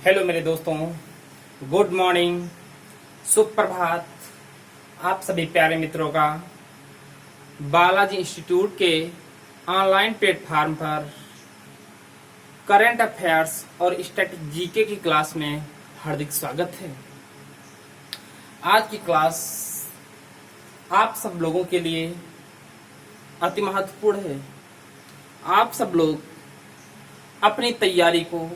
Hello मेरे दोस्तों, good morning, सुप्रभात। आप सभी प्यारे मित्रों का बालाजी इंस्टीट्यूट के ऑनलाइन प्लेटफॉर्म पर करंट अफेयर्स और स्टैटिक जीके की क्लास में हार्दिक स्वागत है। आज की क्लास आप सब लोगों के लिए अति महत्वपूर्ण है। आप सब लोग अपनी तैयारी को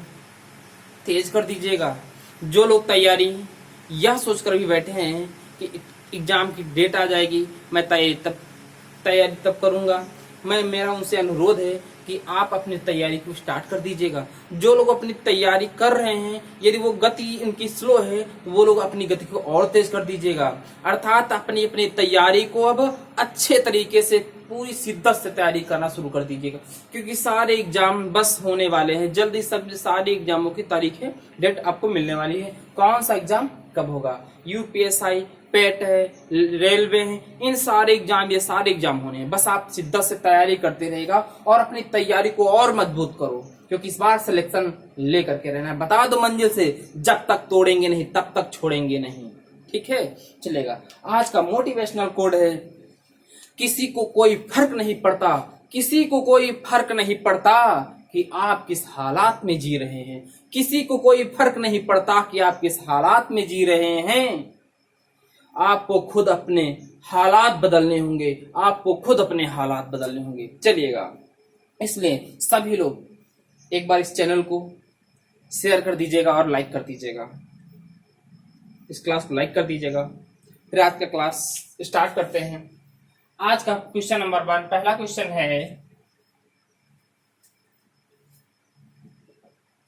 तेज कर दीजिएगा। जो लोग तैयारी यह सोचकर भी बैठे हैं कि एग्जाम की डेट आ जाएगी, मैं तैयारी तब करूंगा, मेरा उनसे अनुरोध है कि आप अपनी तैयारी को स्टार्ट कर दीजिएगा। जो लोग अपनी तैयारी कर रहे हैं, यदि वो गति इनकी स्लो है तो वो लोग अपनी गति को और तेज कर दीजिएगा। अर्थात अपनी अपनी तैयारी को अब अच्छे तरीके से पूरी शिद्दत से तैयारी करना शुरू कर दीजिएगा, क्योंकि सारे एग्जाम बस होने वाले हैं। जल्दी सब सारे एग्जामों की तारीख है, डेट आपको मिलने वाली है। कौन सा एग्जाम कब होगा, यूपीएसआई, पेट है, रेलवे है, इन सारे एग्जाम, ये सारे एग्जाम होने हैं। बस आप शिद्दत से तैयारी करते रहेगा और अपनी तैयारी को और मजबूत करो, क्योंकि इस बार सिलेक्शन लेकर के रहना है। बता दो मंजिल से, जब तक तोड़ेंगे नहीं तब तक छोड़ेंगे नहीं। ठीक है, चलेगा। आज का मोटिवेशनल कोड है, किसी को कोई फर्क नहीं पड़ता, किसी को कोई फर्क नहीं पड़ता कि आप किस हालात में जी रहे हैं। किसी को कोई फर्क नहीं पड़ता कि आप किस हालात में जी रहे हैं। आपको खुद अपने हालात बदलने होंगे, आपको खुद अपने हालात बदलने होंगे। चलिएगा, इसलिए सभी लोग एक बार इस चैनल को शेयर कर दीजिएगा और लाइक कर दीजिएगा। इस क्लास को लाइक कर दीजिएगा। फिर आज का क्लास स्टार्ट करते हैं। आज का क्वेश्चन नंबर 1, पहला क्वेश्चन है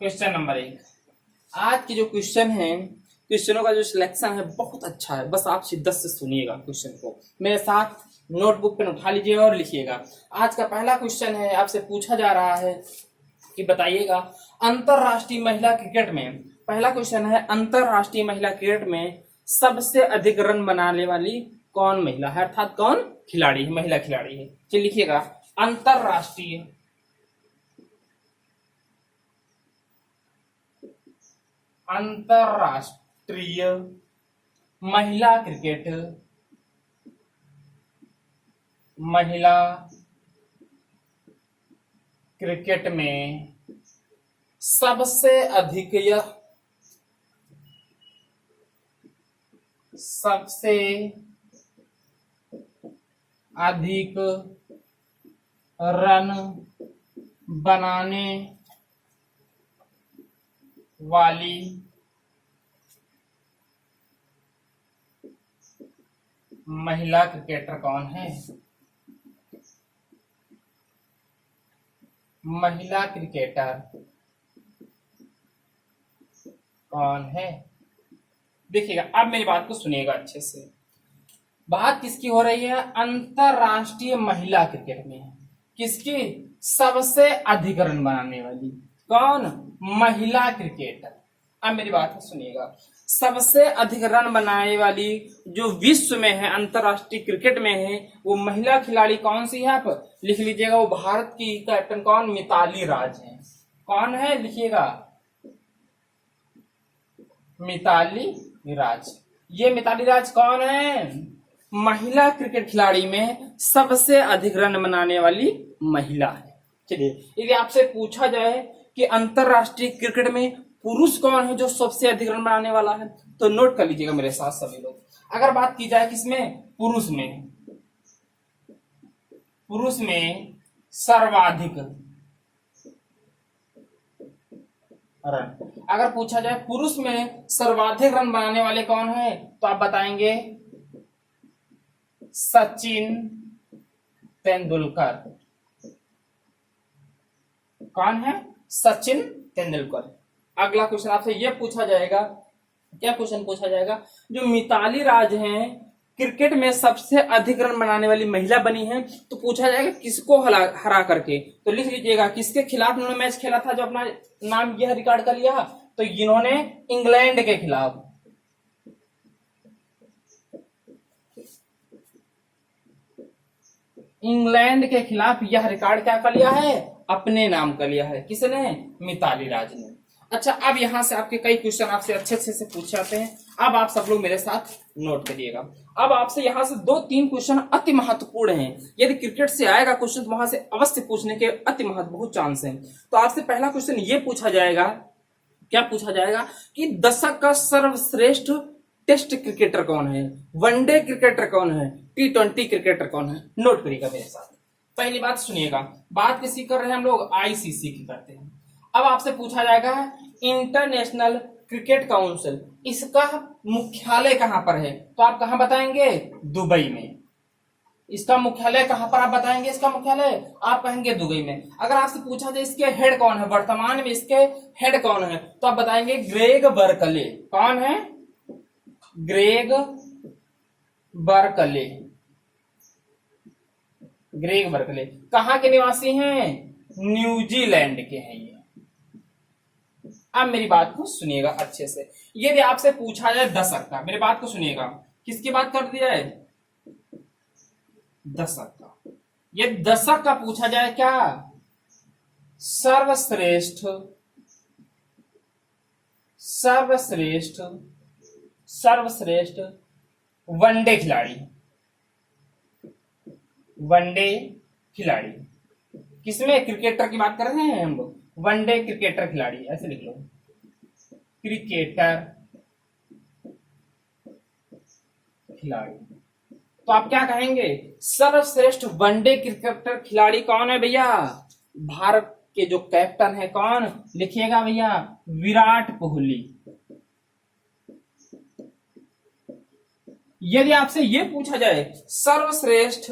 क्वेश्चन नंबर 1। आज की जो क्वेश्चन है, क्वेश्चनों का जो सिलेक्शन है बहुत अच्छा है। बस आप शिद्दत से सुनिएगा क्वेश्चन को, मेरे साथ नोटबुक पेन उठा लीजिएगा और लिखिएगा। आज का पहला क्वेश्चन है, आपसे पूछा जा रहा है कि बताइएगा अंतरराष्ट्रीय महिला क्रिकेट में, पहला क्वेश्चन है, अंतरराष्ट्रीय महिला क्रिकेट में सबसे अधिक रन बनाने वाली कौन महिला है, अर्थात कौन खिलाड़ी है, महिला खिलाड़ी है। चलिए लिखिएगा, अंतरराष्ट्रीय महिला क्रिकेट, महिला क्रिकेट में सबसे अधिक रन बनाने वाली महिला क्रिकेटर कौन है। महिला क्रिकेटर कौन है, देखिएगा। अब मेरी बात को सुनिएगा अच्छे से। बात किसकी हो रही है, अंतरराष्ट्रीय महिला क्रिकेट में किसकी सबसे अधिक रन बनाने वाली कौन, महिला क्रिकेटर। अब मेरी बात को सुनिएगा, सबसे अधिक रन बनाने वाली जो विश्व में है, अंतरराष्ट्रीय क्रिकेट में है, वो महिला खिलाड़ी कौन सी है, आप लिख लीजिएगा। वो भारत की कैप्टन कौन, मिताली राज है। कौन है, लिखिएगा, मिताली राज। ये मिताली राज कौन है, महिला क्रिकेट खिलाड़ी में सबसे अधिक रन बनाने वाली महिला है। चलिए, यदि आपसे पूछा जाए कि अंतरराष्ट्रीय क्रिकेट में पुरुष कौन है जो सबसे अधिक रन बनाने वाला है, तो नोट कर लीजिएगा मेरे साथ सभी लोग। अगर बात की जाए किसमें, पुरुष में सर्वाधिक रन, अगर पूछा जाए पुरुष में सर्वाधिक रन बनाने वाले कौन है, तो आप बताएंगे सचिन तेंदुलकर। कौन है, सचिन तेंदुलकर। अगला क्वेश्चन आपसे यह पूछा जाएगा, क्या क्वेश्चन पूछा जाएगा, जो मिताली राज हैं क्रिकेट में सबसे अधिक रन बनाने वाली महिला बनी है, तो पूछा जाएगा किसको हरा करके। तो लिख लीजिएगा, किसके खिलाफ इन्होंने मैच खेला था जो अपना नाम यह रिकॉर्ड कर लिया, तो इन्होंने इंग्लैंड के खिलाफ, इंग्लैंड के खिलाफ यह रिकॉर्ड क्या कर लिया है, अपने नाम कर लिया है। किसने, मिताली राज ने। अच्छा, अब यहां से आपके कई क्वेश्चन आपसे अच्छे से पूछे जाते हैं। अब आप सब लोग मेरे साथ नोट करिएगा। अब आपसे यहां से 2-3 क्वेश्चन अति महत्वपूर्ण हैं। यदि क्रिकेट से आएगा क्वेश्चन तो वहां से अवश्य पूछने के अति महत्वपूर्ण चांस हैं। तो आपसे पहला क्वेश्चन ये पूछा जाएगा, क्या पूछा जाएगा कि दशक का सर्वश्रेष्ठ टेस्ट क्रिकेटर कौन है, वनडे क्रिकेटर कौन है, T20 क्रिकेटर कौन है। नोट करिएगा मेरे साथ। पहली बात सुनिएगा, बात किसी कर रहे हैं हम लोग, आईसीसी की करते हैं। अब आपसे पूछा जाएगा इंटरनेशनल क्रिकेट काउंसिल, इसका मुख्यालय कहां पर है, तो आप कहां बताएंगे, दुबई में। इसका मुख्यालय कहां पर आप बताएंगे, इसका मुख्यालय आप कहेंगे दुबई में। अगर आपसे पूछा जाए इसके हेड कौन है, वर्तमान में इसके हेड कौन है, तो आप बताएंगे ग्रेग बर्कले। कौन है, ग्रेग बर्कले। ग्रेग बर्कले कहां के निवासी हैं, न्यूजीलैंड के हैं ये। अब मेरी बात को सुनिएगा अच्छे से। यदि आपसे पूछा जाए दशक का, मेरी बात को सुनिएगा, किसकी बात कर दिया है, दशक का। ये दशक का पूछा जाए क्या, सर्वश्रेष्ठ सर्वश्रेष्ठ सर्वश्रेष्ठ वनडे खिलाड़ी, वनडे खिलाड़ी किसमें, क्रिकेटर की बात कर रहे हैं हम लोग, वनडे क्रिकेटर खिलाड़ी, ऐसे लिख लो, क्रिकेटर खिलाड़ी। तो आप क्या कहेंगे, सर्वश्रेष्ठ वनडे क्रिकेटर खिलाड़ी कौन है भैया, भारत के जो कैप्टन है कौन, लिखिएगा भैया, विराट कोहली। यदि आपसे ये पूछा जाए सर्वश्रेष्ठ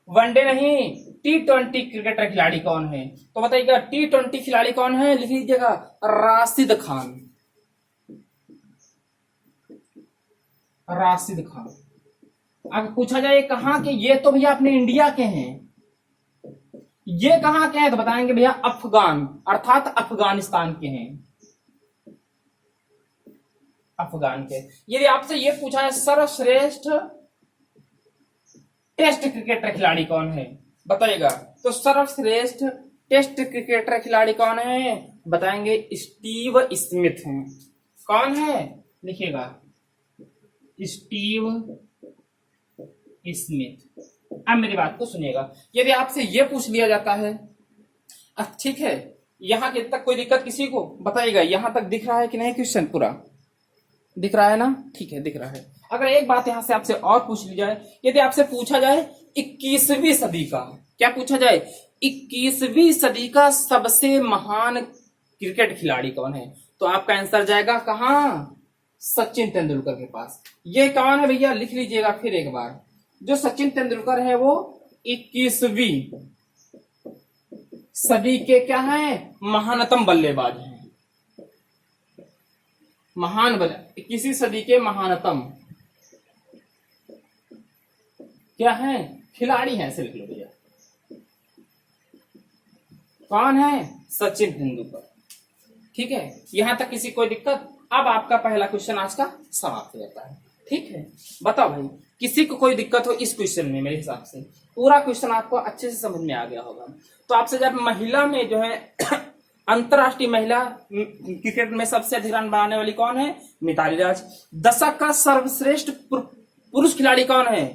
वनडे नहीं T20 क्रिकेटर खिलाड़ी कौन है, तो बताइएगा T20 खिलाड़ी कौन है, लिख लीजिएगा राशिद खान। राशिद खान। अगर पूछा जाए कहां के, ये तो भैया अपने इंडिया के हैं, ये कहां के हैं, तो बताएंगे भैया अफगान, अर्थात अफगानिस्तान के हैं, अफगान के। यदि आपसे ये पूछा है सर्वश्रेष्ठ टेस्ट क्रिकेटर खिलाड़ी कौन है, बताइएगा, तो सर्वश्रेष्ठ टेस्ट क्रिकेटर खिलाड़ी कौन है, बताएंगे स्टीव स्मिथ हैं। कौन है, लिखिएगा स्टीव स्मिथ। अब मेरी बात को सुनिएगा, यदि आपसे यह पूछ लिया जाता है, ठीक है, यहां के तक कोई दिक्कत किसी को, बताइएगा यहां तक दिख रहा है कि नहीं, क्वेश्चन पूरा दिख रहा है ना, ठीक है दिख रहा है। अगर एक बात यहां से आपसे और पूछ ली जाए, यदि आपसे पूछा जाए 21वीं सदी का, क्या पूछा जाए, 21वीं सदी का सबसे महान क्रिकेट खिलाड़ी कौन है, तो आपका आंसर जाएगा कहां, सचिन तेंदुलकर के पास। ये कौन है भैया, लिख लीजिएगा फिर एक बार, जो सचिन तेंदुलकर है वो 21वीं सदी के क्या है, महानतम बल्लेबाज हैं, महान बल्ले 21वीं सदी के महानतम क्या है, खिलाड़ी हैं, ऐसे लिख लो भैया। कौन है, सचिन तेंदुलकर। ठीक है, यहां तक किसी कोई दिक्कत। अब आपका पहला क्वेश्चन आज का समाप्त हो जाता है। ठीक है, बताओ भाई, किसी को कोई दिक्कत हो इस क्वेश्चन में, मेरे हिसाब से पूरा क्वेश्चन आपको अच्छे से समझ में आ गया होगा। तो आपसे जब महिला में जो है अंतरराष्ट्रीय महिला क्रिकेट में सबसे अधिक रन बनाने वाली कौन है, मिताली राज। दशक का सर्वश्रेष्ठ पुरुष खिलाड़ी कौन है,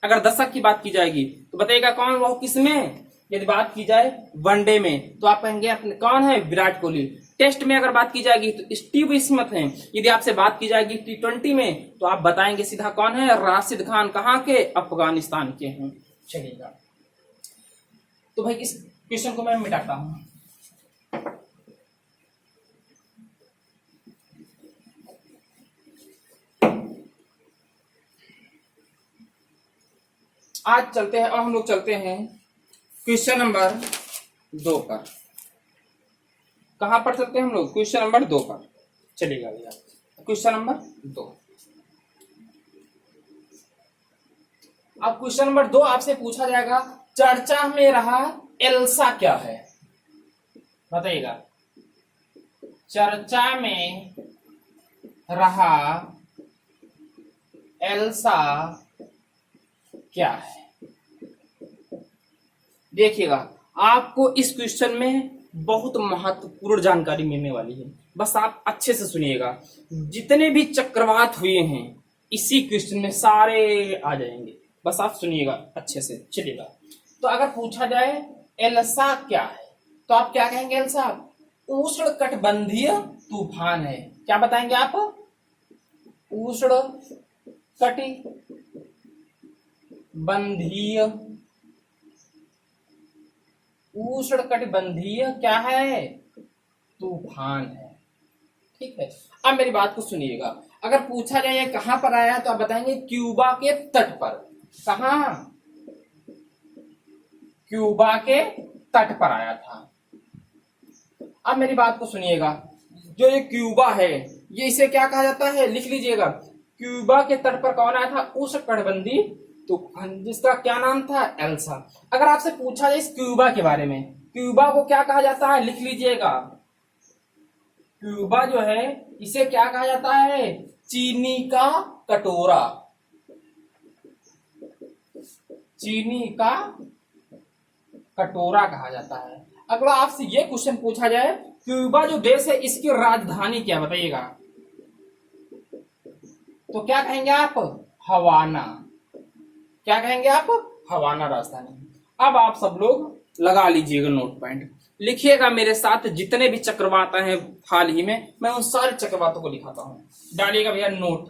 अगर दशक की बात की जाएगी तो बताइएगा कौन, वो किसमें, यदि बात की जाए वनडे में तो आप कहेंगे अपने कौन है, विराट कोहली। टेस्ट में अगर बात की जाएगी तो स्टीव स्मिथ हैं। यदि आपसे बात की जाएगी T20 में तो आप बताएंगे सीधा कौन है, राशिद खान। कहां के, अफगानिस्तान के हैं। चलिएगा, तो भाई इस क्वेश्चन को मैं मिटाता हूं। आज चलते हैं और हम लोग चलते हैं क्वेश्चन नंबर 2 पर। कहां पर चलते हैं हम लोग, क्वेश्चन नंबर 2 पर। चलिएगा भैया, क्वेश्चन नंबर 2। अब क्वेश्चन नंबर 2 आपसे पूछा जाएगा, चर्चा में रहा एल्सा क्या है, बताइएगा। चर्चा में रहा एल्सा क्या है। देखिएगा, आपको इस क्वेश्चन में बहुत महत्वपूर्ण जानकारी मिलने वाली है, बस आप अच्छे से सुनिएगा। जितने भी चक्रवात हुए हैं इसी क्वेश्चन में सारे आ जाएंगे, बस आप सुनिएगा अच्छे से, चलिएगा। तो अगर पूछा जाए एल्सा क्या है, तो आप क्या कहेंगे? एल्सा उष्ण कटिबंधीय तूफान है। क्या बताएंगे आप? उष्ण कटिबंधीय, उष्ण कटिबंधीय क्या है? तूफान है। ठीक है, अब मेरी बात को सुनिएगा। अगर पूछा जाए ये कहां पर आया तो आप बताएंगे क्यूबा के तट पर। कहां? क्यूबा के तट पर आया था। अब मेरी बात को सुनिएगा, जो ये क्यूबा है ये इसे क्या कहा जाता है? लिख लीजिएगा, क्यूबा के तट पर कौन आया था? उष्णकटिबंधीय तूफान, जिसका क्या नाम था? एल्सा। अगर आपसे पूछा जाए इस क्यूबा के बारे में, क्यूबा को क्या कहा जाता है? लिख लीजिएगा, क्यूबा जो है इसे क्या कहा जाता है? चीनी का कटोरा। चीनी का कटोरा कहा जाता है। अगर आपसे ये क्वेश्चन पूछा जाए क्यूबा जो देश है इसकी राजधानी क्या, बताइएगा, तो क्या कहेंगे आप? हवाना। क्या कहेंगे आप? हवाना राजधानी। अब आप सब लोग लगा लीजिएगा नोट पॉइंट, लिखिएगा मेरे साथ। जितने भी चक्रवात आए हैं हाल ही में, मैं उन सारे चक्रवातों को लिखाता हूं, डालिएगा भैया नोट।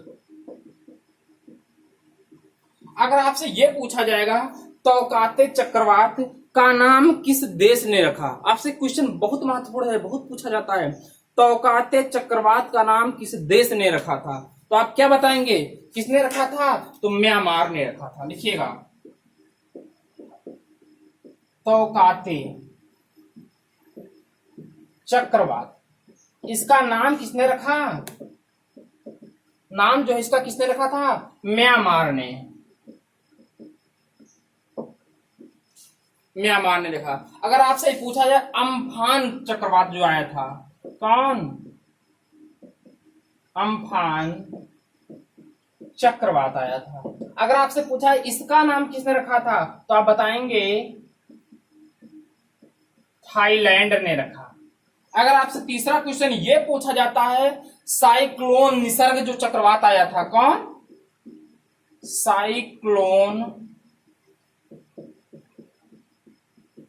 अगर आपसे यह पूछा जाएगा तौकाते चक्रवात का नाम किस देश ने रखा, आपसे क्वेश्चन बहुत महत्वपूर्ण है, बहुत पूछा जाता है। तौकाते चक्रवात का नाम किस देश ने रखा था, तो आप क्या बताएंगे? किसने रखा था? तो म्यांमार ने रखा था। लिखिएगा, तौकाते चक्रवात, इसका नाम किसने रखा? नाम जो है इसका किसने रखा था? म्यांमार ने। म्यांमार ने लिखा। अगर आपसे पूछा जाए अम्फान चक्रवात जो आया था, कौन? अम्फान चक्रवात आया था। अगर आपसे पूछा है इसका नाम किसने रखा था, तो आप बताएंगे थाईलैंड ने रखा। अगर आपसे तीसरा क्वेश्चन ये पूछा जाता है साइक्लोन निसर्ग जो चक्रवात आया था, कौन? साइक्लोन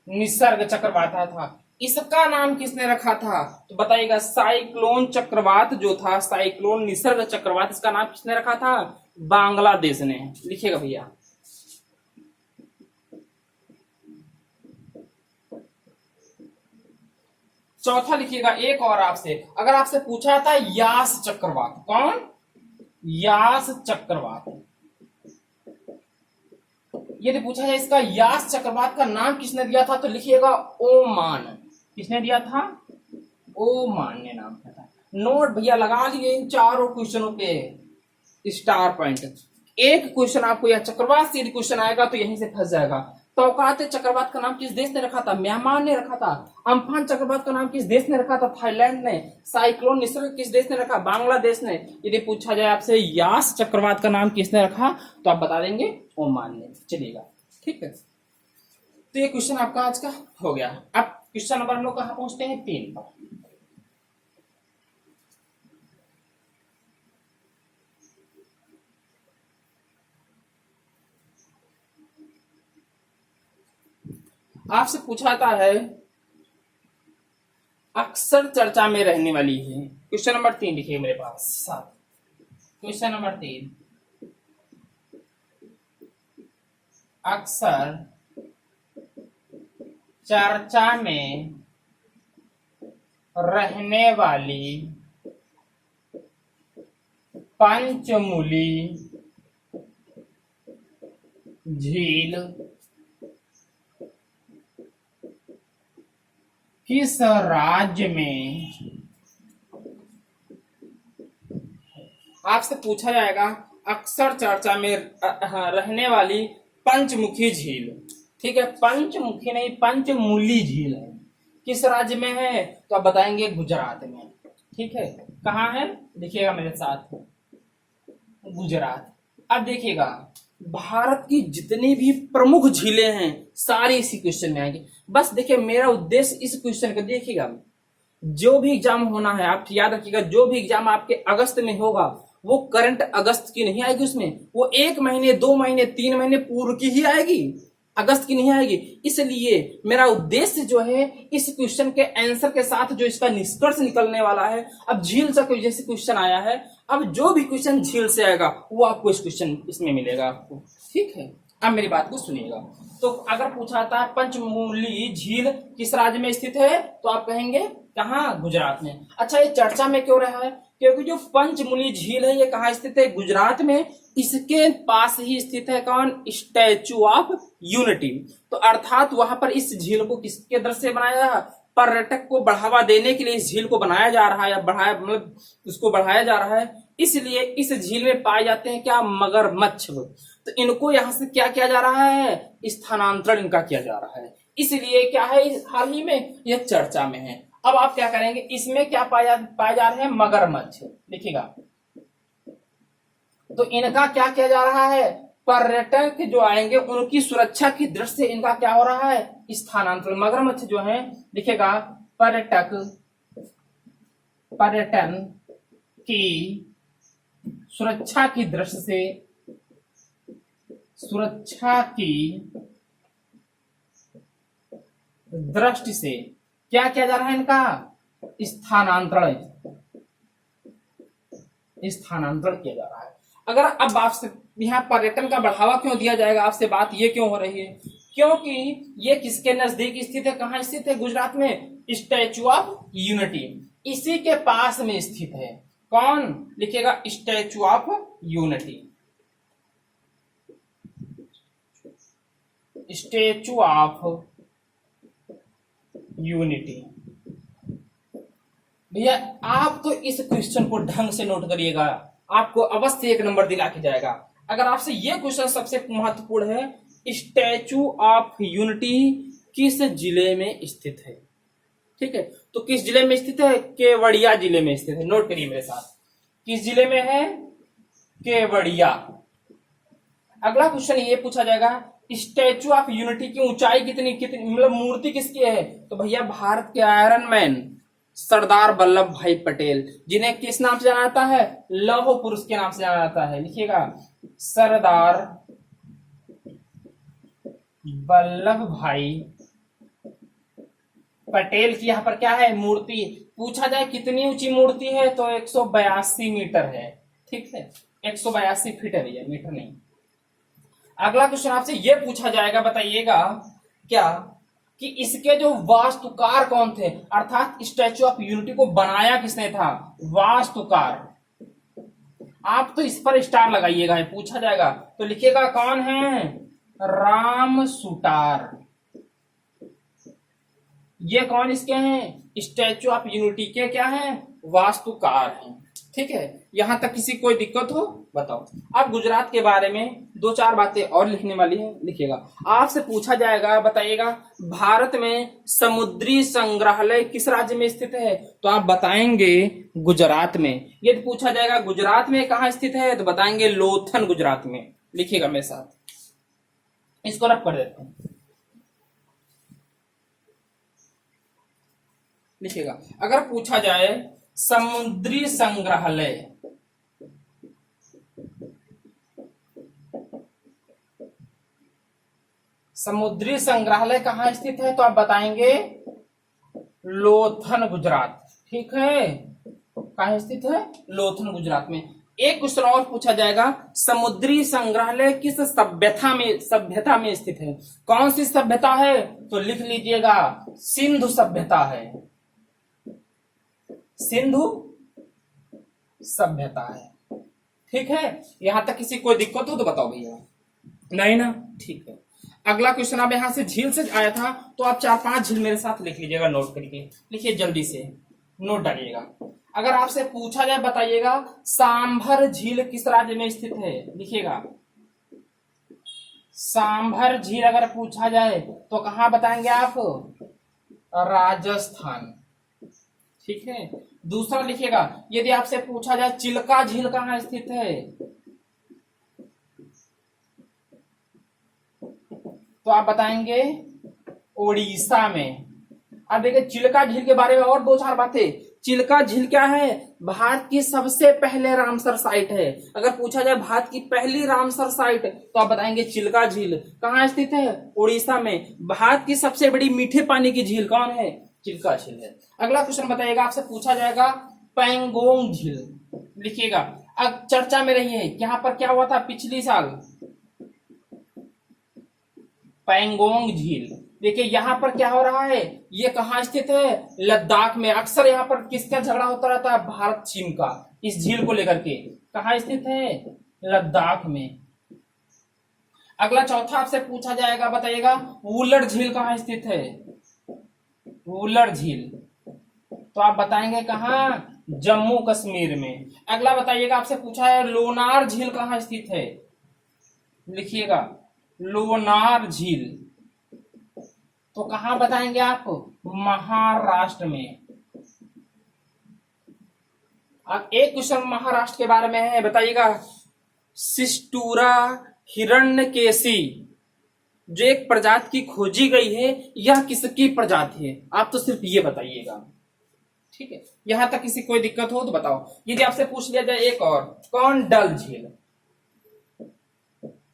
निसर्ग चक्रवात आया था, इसका नाम किसने रखा था, तो बताइएगा साइक्लोन चक्रवात जो था, साइक्लोन निसर्ग चक्रवात, इसका नाम किसने रखा था? बांग्लादेश ने। लिखिएगा भैया, चौथा लिखिएगा एक और आपसे। अगर आपसे पूछा था यास चक्रवात, कौन? यास चक्रवात। यदि पूछा जाए इसका यास चक्रवात का नाम किसने दिया था, तो लिखिएगा ओमान। किसने दिया था? ओमान ने नाम दिया था। नोट भैया लगा लिए इन चारों क्वेश्चनों पे स्टार पॉइंट। एक क्वेश्चन आपको यह चक्रवात से क्वेश्चन आएगा तो यहीं से फंस जाएगा। तौकाते चक्रवात का नाम किस देश ने रखा था? म्यांमार ने रखा था। अम्फान चक्रवात का नाम किस देश ने रखा था? थाईलैंड ने। साइक्लोन निसर्ग किस देश ने रखा? बांग्लादेश ने। यदि पूछा जाए आपसे यास चक्रवात का नाम किसने रखा, तो आप बता देंगे ओमान ने। चलिएगा, ठीक है। तो ये क्वेश्चन आपका आज का हो गया। अब क्वेश्चन नंबर हम लोग कहां पहुंचते हैं? 3 पर। आपसे पूछाता है अक्सर चर्चा में रहने वाली है। क्वेश्चन नंबर 3 लिखिए मेरे पास साथ। क्वेश्चन नंबर 3, अक्सर चर्चा में रहने वाली पंचमुली झील किस राज्य में? आपसे पूछा जाएगा अक्सर चर्चा में रहने वाली पंचमुखी झील, ठीक है, पंचमुखी नहीं पंचमूली झील है, किस राज्य में है, तो आप बताएंगे गुजरात में। ठीक है, कहाँ है? देखिएगा मेरे साथ, गुजरात। अब देखिएगा भारत की जितनी भी प्रमुख झीलें हैं सारी इसी क्वेश्चन में आएंगे। बस देखिए मेरा उद्देश्य इस क्वेश्चन का, देखिएगा जो भी एग्जाम होना है आप याद रखिएगा, जो भी एग्जाम आपके अगस्त में होगा वो करंट अगस्त की नहीं आएगी, उसमें वो 1 महीने 2 महीने 3 महीने पूर्व की ही आएगी, अगस्त की नहीं आएगी। इसलिए मेरा उद्देश्य जो है इस क्वेश्चन के आंसर के साथ जो इसका निष्कर्ष निकलने वाला है, अब झील से कोई जैसे क्वेश्चन आया है, अब जो भी क्वेश्चन झील से आएगा वो आपको इस क्वेश्चन इसमें मिलेगा आपको, ठीक है। अब मेरी बात को सुनिएगा। तो अगर पूछा था पंचमूली झील किस राज्य में स्थित है, तो आप कहेंगे कहाँ, गुजरात में। अच्छा ये चर्चा में क्यों रहा है, क्योंकि जो पंचमूली झील है ये कहाँ स्थित है, गुजरात में। इसके पास ही स्थित है कौन, स्टैचू ऑफ यूनिटी। तो अर्थात वहां पर इस झील को किसके दृष्टि से बनाया है, पर्यटक को बढ़ावा देने के लिए इस झील को बनाया जा रहा है, या बढ़ाया मतलब उसको बढ़ाया जा रहा है। इसलिए इस झील में पाए जाते हैं क्या, मगरमच्छ। तो इनको यहाँ से क्या किया जा रहा है, स्थानांतरण इनका किया जा रहा है। इसलिए क्या है, हाल ही में यह चर्चा में है। अब आप क्या करेंगे, इसमें क्या पाए जा रहे हैं, मगरमच्छ, देखिएगा। तो इनका क्या किया जा रहा है, पर्यटक जो आएंगे उनकी सुरक्षा की दृष्टि से इनका क्या हो रहा है, स्थानांतरण। मगरमच्छ जो है देखिएगा, पर्यटन की सुरक्षा की दृष्टि से, सुरक्षा की दृष्टि से क्या किया जा रहा है, इनका स्थानांतरण किया जा रहा है। अगर अब आपसे यहाँ पर्यटन का बढ़ावा क्यों दिया जाएगा, आपसे बात ये क्यों हो रही है, क्योंकि ये किसके नजदीक स्थित है, कहाँ स्थित है, गुजरात में, स्टैचू ऑफ यूनिटी इसी के पास में स्थित है। कौन, लिखिएगा statue of unity, statue of unity. भैया आप तो इस क्वेश्चन को ढंग से नोट करिएगा, आपको अवश्य 1 नंबर दिला के जाएगा। अगर आपसे ये क्वेश्चन सबसे महत्वपूर्ण है, स्टैचू ऑफ यूनिटी किस जिले में स्थित है, ठीक है। तो किस जिले में स्थित है, केवड़िया जिले में स्थित है। नोट करिए मेरे साथ, किस जिले में है, केवड़िया। अगला क्वेश्चन ये पूछा जाएगा, स्टैचू ऑफ यूनिटी की ऊंचाई कितनी कितनी मतलब मूर्ति किसकी है, तो भैया भारत के आयरन मैन सरदार वल्लभ भाई पटेल, जिन्हें किस नाम से जाना जाता है, लौह पुरुष के नाम से जाना जाता है। लिखिएगा सरदार वल्लभ भाई पटेल की यहाँ पर क्या है, मूर्ति। पूछा जाए कितनी ऊंची मूर्ति है, तो 182 मीटर है, ठीक है, 182 फीट है भैया, मीटर नहीं। अगला क्वेश्चन आपसे ये पूछा जाएगा, बताइएगा क्या कि इसके जो वास्तुकार कौन थे, अर्थात स्टैचू ऑफ यूनिटी को बनाया किसने था, वास्तुकार। आप तो इस पर स्टार लगाइएगा, पूछा जाएगा तो लिखिएगा कौन है, राम सुतार। ये कौन इसके हैं, स्टैचू ऑफ यूनिटी के क्या हैं, वास्तुकार हैं, ठीक है। यहां तक किसी कोई दिक्कत हो बताओ। अब गुजरात के बारे में 2-4 बातें और लिखने वाली है, लिखिएगा। आपसे पूछा जाएगा, बताइएगा भारत में समुद्री संग्रहालय किस राज्य में स्थित है, तो आप बताएंगे गुजरात में। यदि पूछा जाएगा गुजरात में कहाँ स्थित है, तो बताएंगे लोथन, गुजरात में। लिखिएगा मेरे साथ, इसको रख कर देते हैं, लिखिएगा। अगर पूछा जाए समुद्री संग्रहालय, समुद्री संग्रहालय कहाँ स्थित है, तो आप बताएंगे लोथन, गुजरात, ठीक है। कहाँ स्थित है, लोथन, गुजरात में। एक क्वेश्चन और पूछा जाएगा, समुद्री संग्रहालय किस सभ्यता में स्थित है, कौन सी सभ्यता है, तो लिख लीजिएगा सिंधु सभ्यता है, सिंधु सभ्यता है, ठीक है। यहां तक किसी कोई दिक्कत हो तो बताओ भैया, नहीं ना, ठीक है। अगला क्वेश्चन अब यहां से झील से आया था, तो आप 4-5 झील मेरे साथ लिख लीजिएगा, नोट करके लिखिए, जल्दी से नोट डालिएगा। अगर आपसे पूछा जाए, बताइएगा सांभर झील किस राज्य में स्थित है, लिखिएगा सांभर झील अगर पूछा जाए तो कहां बताएंगे आप, राजस्थान, ठीक है। दूसरा लिखिएगा, यदि आपसे पूछा जाए चिल्का झील कहां स्थित है, तो आप बताएंगे उड़ीसा में। अब देखिए चिल्का झील के बारे में और दो चार बातें। चिल्का झील क्या है? भारत की सबसे पहले रामसर साइट है। अगर पूछा जाए भारत की पहली रामसर साइट तो आप बताएंगे चिल्का झील। कहाँ स्थित है? उड़ीसा में। भारत की सबसे बड़ी मीठे पानी की झील कौन है? चिल्का झील है। अगला क्वेश्चन बताइएगा, आपसे पूछा जाएगा पैंगोंग झील। लिखिएगा, अब चर्चा में रही है, यहाँ पर क्या हुआ था पिछली साल? पैंगोंग झील। देखिए यहाँ पर क्या हो रहा है, ये कहाँ स्थित है? लद्दाख में। अक्सर यहाँ पर किसका झगड़ा होता रहता है? भारत चीन का, इस झील को लेकर के। कहाँ स्थित है? लद्दाख में। अगला चौथा आपसे पूछा जाएगा, बताइएगा वुलर झील कहाँ स्थित है? वुलर झील तो आप बताएंगे कहाँ? जम्मू कश्मीर में। अगला बताइएगा, आपसे पूछा है लोनार झील कहाँ स्थित है? लिखिएगा लोनार झील तो कहां बताएंगे आप? महाराष्ट्र में। अब एक क्वेश्चन महाराष्ट्र के बारे में है, बताइएगा सिस्टूरा हिरण्यकेशी जो एक प्रजाति की खोजी गई है, यह किसकी प्रजाति है? आप तो सिर्फ ये बताइएगा, ठीक है? यहां तक किसी कोई दिक्कत हो तो बताओ। यदि आपसे पूछ लिया जाए एक और, कौन? डल झील।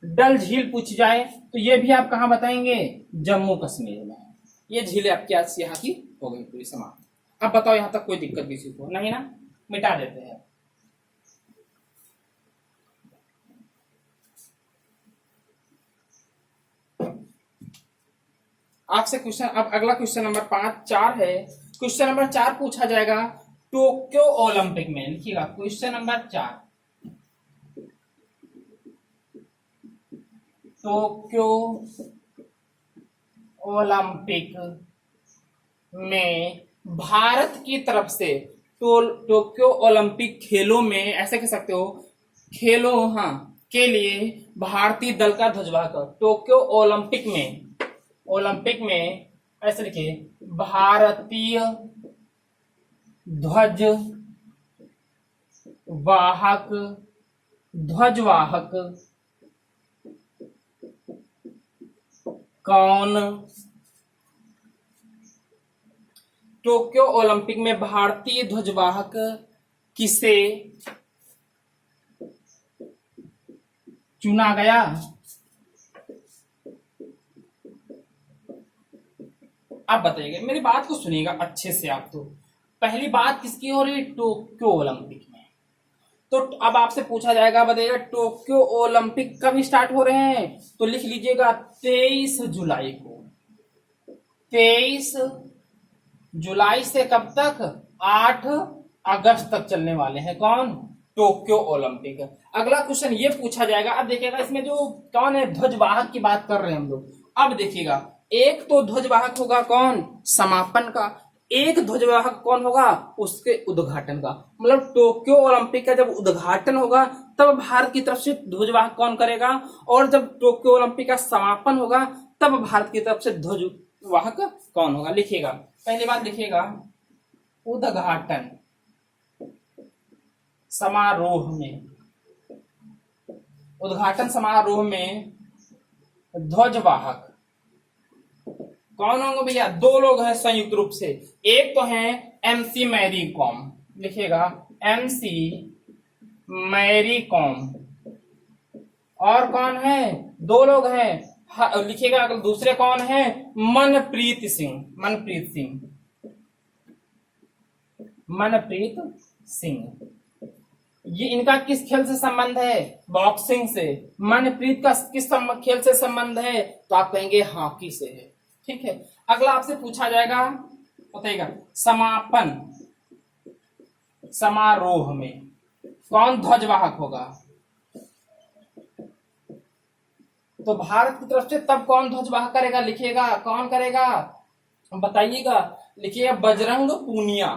डल झील पूछ जाए तो ये भी आप कहां बताएंगे? जम्मू कश्मीर में। ये झील आपकी आज यहाँ की हो गई पूरी समाप्त। अब बताओ यहाँ तक कोई दिक्कत किसी को नहीं ना? मिटा देते हैं। आपसे क्वेश्चन, अब अगला क्वेश्चन नंबर 4 है। क्वेश्चन नंबर 4 पूछा जाएगा टोक्यो ओलंपिक में। लिखिएगा क्वेश्चन नंबर 4, टोक्यो ओलंपिक में भारत की तरफ से टोक्यो ओलंपिक खेलों में, ऐसे कह सकते हो, खेलों हाँ के लिए भारतीय दल का ध्वजवाहक। टोक्यो ओलंपिक में ऐसे लिखिए भारतीय ध्वजवाहक कौन? टोक्यो ओलंपिक में भारतीय ध्वजवाहक किसे चुना गया? आप बताइएगा, मेरी बात को सुनिएगा अच्छे से। आप तो पहली बात किसकी हो रही? टोक्यो ओलंपिक में। तो अब आपसे पूछा जाएगा, बताइएगा टोक्यो ओलंपिक कब स्टार्ट हो रहे हैं? तो लिख लीजिएगा 23 जुलाई को। 23 जुलाई से कब तक? 8 अगस्त तक चलने वाले हैं। कौन? Tokyo Olympic. अगला क्वेश्चन ये पूछा जाएगा, अब देखिएगा इसमें जो कौन है ध्वजवाहक की बात कर रहे हैं हम लोग। अब देखिएगा एक तो ध्वजवाहक होगा कौन? समापन का। एक ध्वजवाहक कौन होगा? उसके उद्घाटन का। मतलब टोक्यो ओलंपिक का जब उद्घाटन होगा तब भारत की तरफ से ध्वजवाहक कौन करेगा, और जब टोक्यो ओलंपिक का समापन होगा तब भारत की तरफ से ध्वजवाहक कौन होगा? लिखिएगा, पहली बात लिखिएगा उद्घाटन समारोह में। उद्घाटन समारोह में ध्वजवाहक कौन होंगे भैया? 2 लोग हैं संयुक्त रूप से। एक तो है MC मैरी कॉम। लिखिएगा MC मैरी कॉम। और कौन है? 2 लोग हैं। लिखिएगा अगर दूसरे कौन है? मनप्रीत सिंह। ये इनका किस खेल से संबंध है? बॉक्सिंग से। मनप्रीत का किस खेल से संबंध है? तो आप कहेंगे हॉकी से है। ठीक है। अगला आपसे पूछा जाएगा, बताइएगा समापन समारोह में कौन ध्वजवाहक होगा? तो भारत की तरफ से तब कौन ध्वजवाहक करेगा? लिखिएगा कौन करेगा, बताइएगा। लिखिएगा बजरंग पूनिया।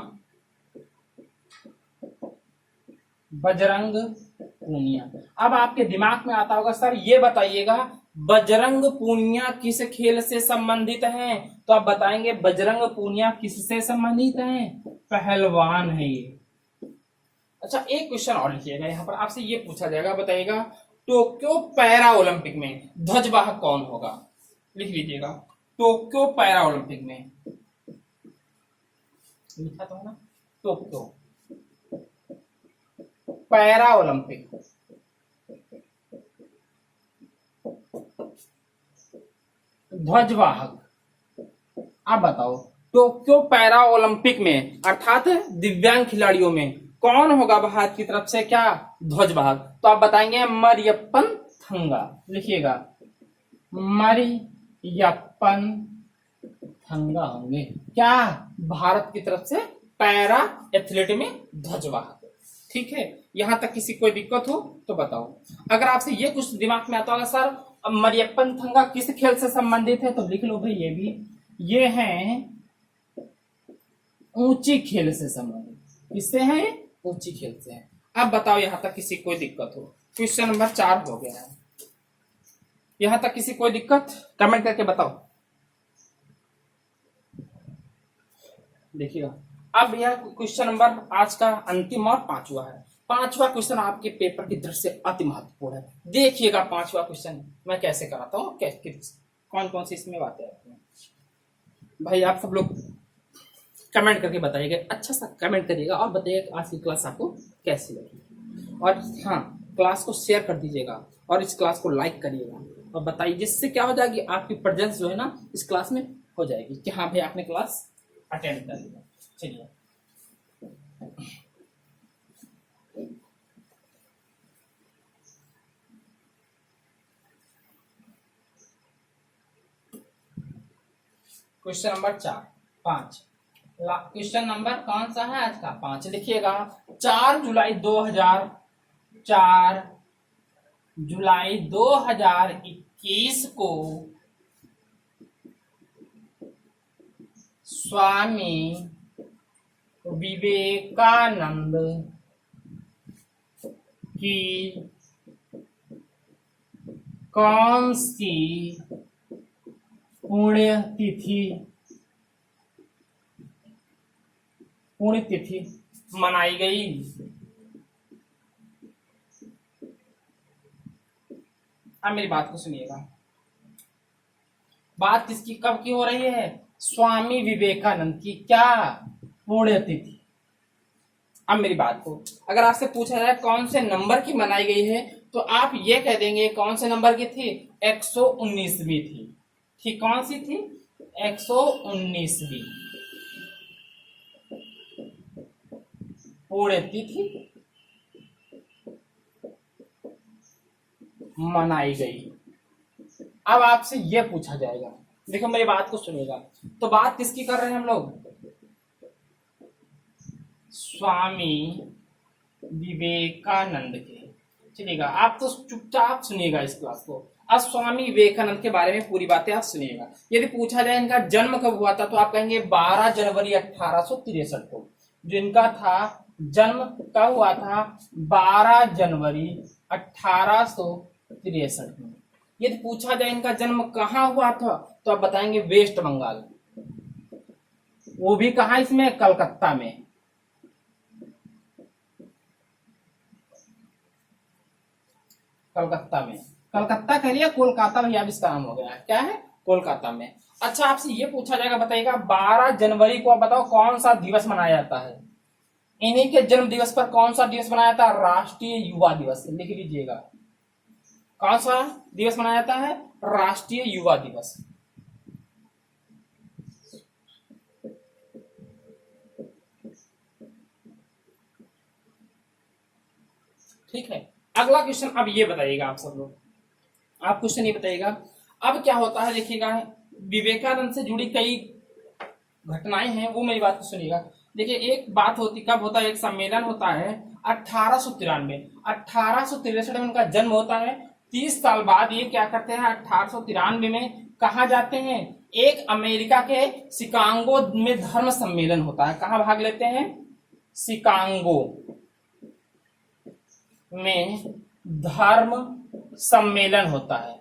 अब आपके दिमाग में आता होगा सर ये बताइएगा बजरंग पूनिया किस खेल से संबंधित हैं? तो आप बताएंगे बजरंग पूनिया किससे संबंधित हैं? पहलवान है ये। अच्छा एक क्वेश्चन और लिखिएगा, यहाँ पर आपसे ये पूछा जाएगा, बताइएगा टोक्यो पैरा ओलंपिक में ध्वजवाहक कौन होगा? लिख लीजिएगा, टोक्यो पैरा ओलंपिक में, लिखा तो है ना, टोक्यो पैरा ओलंपिक। ध्वजवाहक, आप बताओ टोक्यो पैरा ओलंपिक में अर्थात दिव्यांग खिलाड़ियों में कौन होगा भारत की तरफ से क्या ध्वजवाहक? तो आप बताएंगे मरियप्पन थंगा, लिखिएगा मरियप्पन थंगा होंगे क्या भारत की तरफ से पैरा एथलीट में ध्वजवाहक। ठीक है, यहां तक किसी कोई दिक्कत हो तो बताओ। अगर आपसे ये कुछ दिमाग में आता होगा सर अब मरियप्पन थंगा किस खेल से संबंधित है, तो लिख लो भाई ये भी, ये हैं ऊंची खेल से संबंधित। किससे हैं? ऊंची खेल से हैं। अब बताओ यहां तक किसी कोई दिक्कत हो? क्वेश्चन नंबर 4 हो गया है। यहां तक किसी कोई दिक्कत कमेंट करके बताओ। देखिएगा अब यह क्वेश्चन नंबर आज का अंतिम और 5वां है। 5वां क्वेश्चन आपके पेपर की दृष्टि से अति महत्वपूर्ण है। देखिएगा 5वां क्वेश्चन मैं कैसे कराता हूँ, कौन कौन सी इसमें बातें आती हैं। भाई आप सब लोग कमेंट करके बताइएगा, अच्छा सा कमेंट करिएगा और बताइएगा आज की क्लास आपको कैसी लगी। और हाँ, क्लास को शेयर कर दीजिएगा और इस क्लास को लाइक करिएगा और बताइए, जिससे क्या हो जाएगी आपकी प्रेजेंस जो है ना इस क्लास में हो जाएगी कि हाँ भाई आपने क्लास अटेंड कर लिया। चलिए क्वेश्चन नंबर 5। क्वेश्चन नंबर कौन सा है आज का? 5। लिखिएगा 4 जुलाई 2021 को स्वामी विवेकानंद की कौन सी पुण्यतिथि मनाई गई? अब मेरी बात को सुनिएगा, बात किसकी कब की हो रही है? स्वामी विवेकानंद की क्या पुण्यतिथि। अब मेरी बात को अगर आपसे पूछा जाए कौन से नंबर की मनाई गई है तो आप ये कह देंगे कौन से नंबर की थी? 119वीं थी। ठीक, कौन सी थी? 119वीं पुण्यतिथि मनाई गई। अब आपसे यह पूछा जाएगा, देखो मेरी बात को सुनिएगा, तो बात किसकी कर रहे हैं हम लोग? स्वामी विवेकानंद के। चलिएगा आप तो चुपचाप सुनिएगा इस क्लास को। अब स्वामी विवेकानंद के बारे में पूरी बातें आप सुनिएगा। यदि पूछा जाए इनका जन्म कब हुआ था तो आप कहेंगे 12 जनवरी 1863 को। जो इनका था जन्म कब हुआ था? 12 जनवरी 1863 में। यदि पूछा जाए इनका जन्म कहाँ हुआ था तो आप बताएंगे वेस्ट बंगाल, वो भी कहाँ? इसमें कलकत्ता में। कलकत्ता में, कलकत्ता कह लिया, कोलकाता भैया अब इसका नाम हो गया। क्या है? कोलकाता में। अच्छा आपसे ये पूछा जाएगा, बताइएगा 12 जनवरी को आप बताओ कौन सा दिवस मनाया जाता है? इन्हीं के जन्म दिवस पर कौन सा दिवस मनाया जाता है? राष्ट्रीय युवा दिवस। लिख लीजिएगा, कौन सा दिवस मनाया जाता है? राष्ट्रीय युवा दिवस। ठीक है, अगला क्वेश्चन अब ये बताइएगा आप सब लोग, आप क्वेश्चन ये बताइएगा अब क्या होता है। देखिएगा विवेकानंद से जुड़ी कई घटनाएं हैं, वो मेरी बात को सुनिएगा। देखिए एक बात होती, कब होता है? एक सम्मेलन होता है 1863 में उनका जन्म होता है। 30 साल बाद ये क्या करते हैं? 1893 में कहा जाते हैं? एक अमेरिका के शिकागो में धर्म सम्मेलन होता है। कहाँ भाग लेते हैं? शिकागो में धर्म सम्मेलन होता है।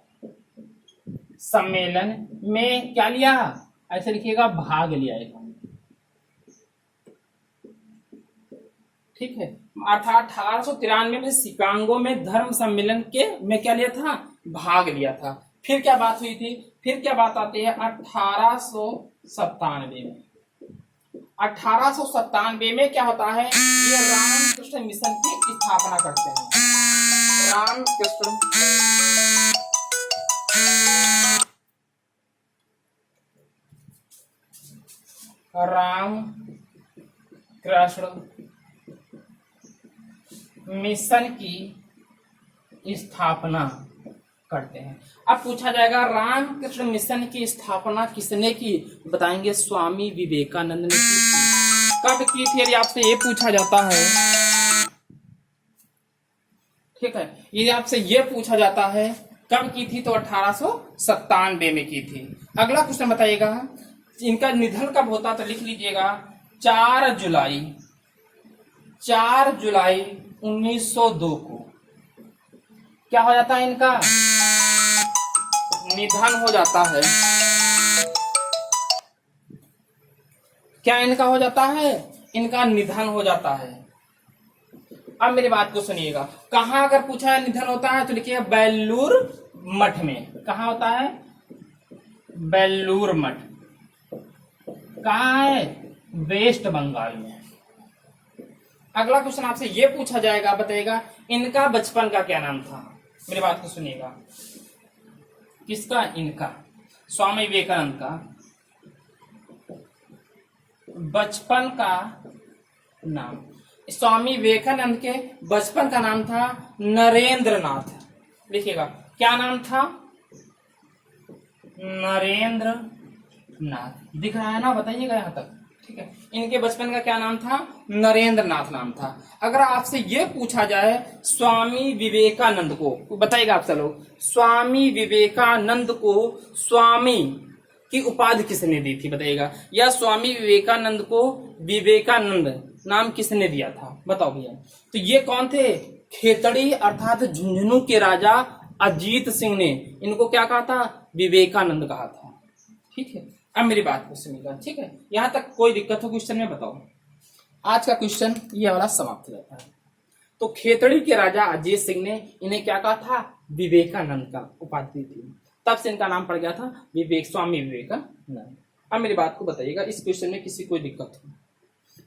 सम्मेलन में क्या लिया? ऐसे लिखिएगा, भाग लिया एक। ठीक है, 1893 में शिकागो में धर्म सम्मेलन के में क्या लिया था? भाग लिया था। फिर क्या बात हुई थी? फिर क्या बात आती है 1897 में। 1897 में क्या होता है, ये रामकृष्ण मिशन की स्थापना करते हैं। रामकृष्ण मिशन की स्थापना करते हैं। अब पूछा जाएगा रामकृष्ण मिशन की स्थापना किसने की, बताएंगे स्वामी विवेकानंद ने की थी। कब की थी, यदि आपसे ये पूछा जाता है, ठीक है, यदि आपसे ये पूछा जाता है कब की थी, तो 1897 में की थी। अगला क्वेश्चन बताइएगा, इनका निधन कब होता, तो लिख लीजिएगा 4 जुलाई 1902 को क्या हो जाता है, इनका निधन हो जाता है। क्या इनका हो जाता है, इनका निधन हो जाता है। अब मेरी बात को सुनिएगा, कहां अगर पूछा है निधन होता है तो लिखिए बेलूर मठ में। कहां होता है, बेलूर मठ। कहां है, वेस्ट बंगाल में। अगला क्वेश्चन आपसे ये पूछा जाएगा, बताइएगा इनका बचपन का क्या नाम था। मेरी बात को सुनिएगा, किसका, इनका स्वामी विवेकानंद का बचपन का नाम। स्वामी विवेकानंद के बचपन का नाम था नरेंद्र नाथ। लिखिएगा क्या नाम था, नरेंद्र नाथ। दिख रहा है ना, बताइएगा यहां तक, ठीक है। इनके बचपन का क्या नाम था, नरेंद्र नाथ नाम था। अगर आपसे ये पूछा जाए स्वामी विवेकानंद को, बताइएगा आप सब लोग, स्वामी विवेकानंद को स्वामी की उपाधि किसने दी थी, बताइएगा। या स्वामी विवेकानंद को विवेकानंद नाम किसने दिया था, बताओ भैया। तो ये कौन थे, खेतड़ी अर्थात झुंझुनू के राजा अजीत सिंह ने इनको क्या कहा था, विवेकानंद कहा था, ठीक है। अब मेरी बात को सुनिएगा, ठीक है। यहां तक कोई दिक्कत हो क्वेश्चन में, बताओ। आज का क्वेश्चन ये वाला समाप्त हो जाता है। तो खेतड़ी के राजा अजीत सिंह ने इन्हें क्या कहा था, विवेकानंद का उपाधि दी थी, तब से इनका नाम पड़ गया था स्वामी विवेकानंद। अब मेरी बात को बताइएगा, इस क्वेश्चन में किसी कोई दिक्कत हो,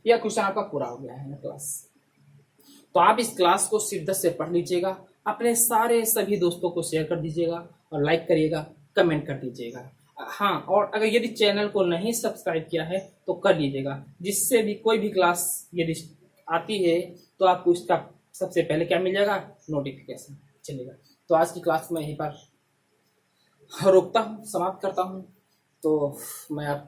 यह क्वेश्चन आपका पूरा हो गया है ना क्लास। तो आप इस क्लास को शिद्दत से पढ़ लीजिएगा, अपने सारे सभी दोस्तों को शेयर कर दीजिएगा और लाइक करिएगा, कमेंट कर दीजिएगा। हाँ, और अगर यदि चैनल को नहीं सब्सक्राइब किया है तो कर लीजिएगा, जिससे भी कोई भी क्लास यदि आती है तो आपको इसका सबसे पहले क्या मिल जाएगा, नोटिफिकेशन चलेगा। तो आज की क्लास में यहीं पर रोकता हूँ, समाप्त करता हूँ। तो मैं आप